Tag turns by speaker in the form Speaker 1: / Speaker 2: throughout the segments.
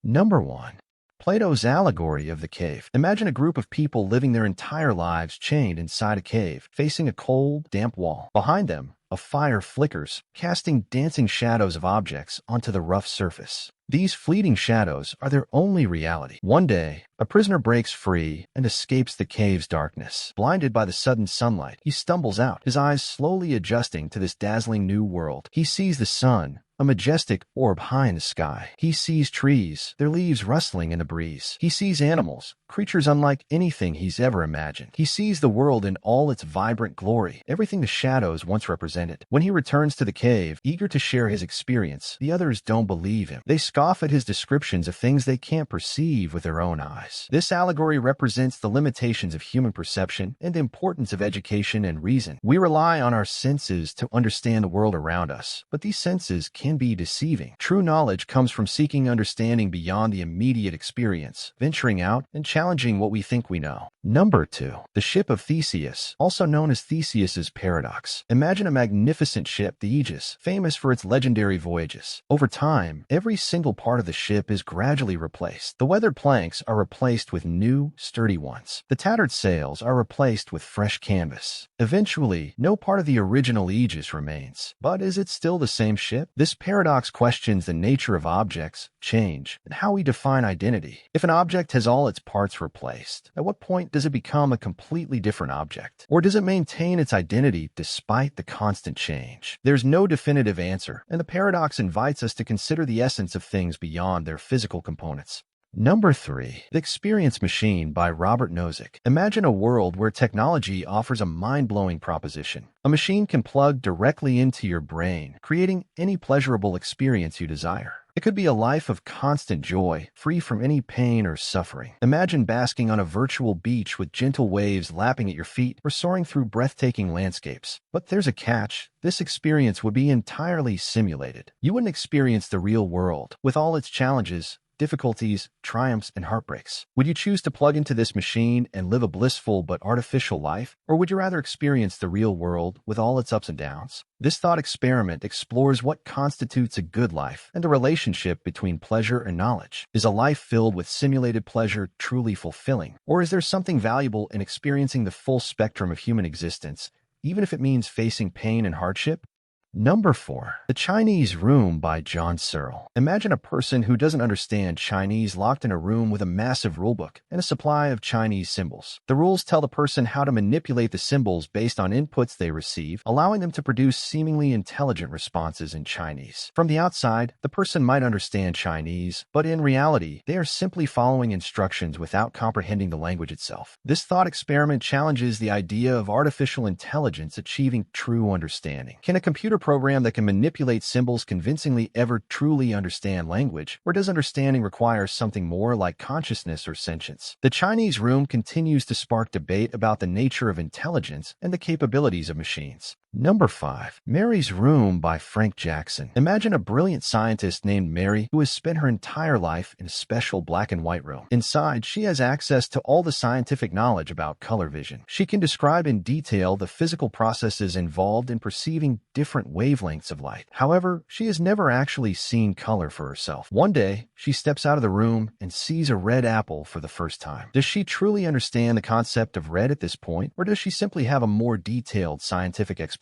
Speaker 1: Number 1. Plato's Allegory of the Cave. Imagine a group of people living their entire lives chained inside a cave, facing a cold, damp wall. Behind them, a fire flickers, casting dancing shadows of objects onto the rough surface. These fleeting shadows are their only reality. One day, a prisoner breaks free and escapes the cave's darkness. Blinded by the sudden sunlight, he stumbles out, his eyes slowly adjusting to this dazzling new world. He sees the sun, a majestic orb high in the sky. He sees trees, their leaves rustling in the breeze. He sees animals, creatures unlike anything he's ever imagined. He sees the world in all its vibrant glory, everything the shadows once represented. When he returns to the cave, eager to share his experience, the others don't believe him. They scoff at his descriptions of things they can't perceive with their own eyes. This allegory represents the limitations of human perception and the importance of education and reason. We rely on our senses to understand the world around us, but these senses can be deceiving. True knowledge comes from seeking understanding beyond the immediate experience, venturing out and challenging what we think we know. Number 2. The Ship of Theseus, also known as Theseus's paradox. Imagine a magnificent ship, the Aegis, famous for its legendary voyages. Over time, every single part of the ship is gradually replaced. The weathered planks are replaced with new, sturdy ones. The tattered sails are replaced with fresh canvas. Eventually, no part of the original Aegis remains. But is it still the same ship? This paradox questions the nature of objects, change, and how we define identity. If an object has all its parts replaced, at what point does it become a completely different object? Or does it maintain its identity despite the constant change? There's no definitive answer, and the paradox invites us to consider the essence of things beyond their physical components. Number 3. The Experience Machine by Robert Nozick. Imagine a world where technology offers a mind-blowing proposition. A machine can plug directly into your brain, creating any pleasurable experience you desire. It could be a life of constant joy, free from any pain or suffering. Imagine basking on a virtual beach with gentle waves lapping at your feet or soaring through breathtaking landscapes. But there's a catch. This experience would be entirely simulated. You wouldn't experience the real world, with all its challenges, difficulties, triumphs, and heartbreaks. Would you choose to plug into this machine and live a blissful but artificial life? Or would you rather experience the real world with all its ups and downs? This thought experiment explores what constitutes a good life and the relationship between pleasure and knowledge. Is a life filled with simulated pleasure truly fulfilling? Or is there something valuable in experiencing the full spectrum of human existence, even if it means facing pain and hardship? Number 4. The Chinese Room by John Searle. Imagine a person who doesn't understand Chinese locked in a room with a massive rulebook and a supply of Chinese symbols. The rules tell the person how to manipulate the symbols based on inputs they receive, allowing them to produce seemingly intelligent responses in Chinese. From the outside, the person might understand Chinese, but in reality, they are simply following instructions without comprehending the language itself. This thought experiment challenges the idea of artificial intelligence achieving true understanding. Can a computer program that can manipulate symbols convincingly ever truly understand language, or does understanding require something more like consciousness or sentience? The Chinese Room continues to spark debate about the nature of intelligence and the capabilities of machines. Number 5. Mary's Room by Frank Jackson. Imagine a brilliant scientist named Mary who has spent her entire life in a special black and white room. Inside, she has access to all the scientific knowledge about color vision. She can describe in detail the physical processes involved in perceiving different wavelengths of light. However, she has never actually seen color for herself. One day, she steps out of the room and sees a red apple for the first time. Does she truly understand the concept of red at this point, or does she simply have a more detailed scientific explanation?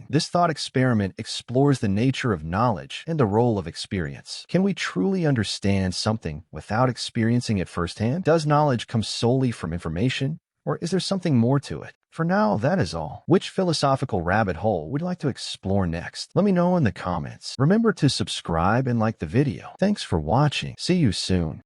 Speaker 1: This thought experiment explores the nature of knowledge and the role of experience. Can we truly understand something without experiencing it firsthand? Does knowledge come solely from information, or is there something more to it? For now, that is all. Which philosophical rabbit hole would you like to explore next? Let me know in the comments. Remember to subscribe and like the video. Thanks for watching. See you soon.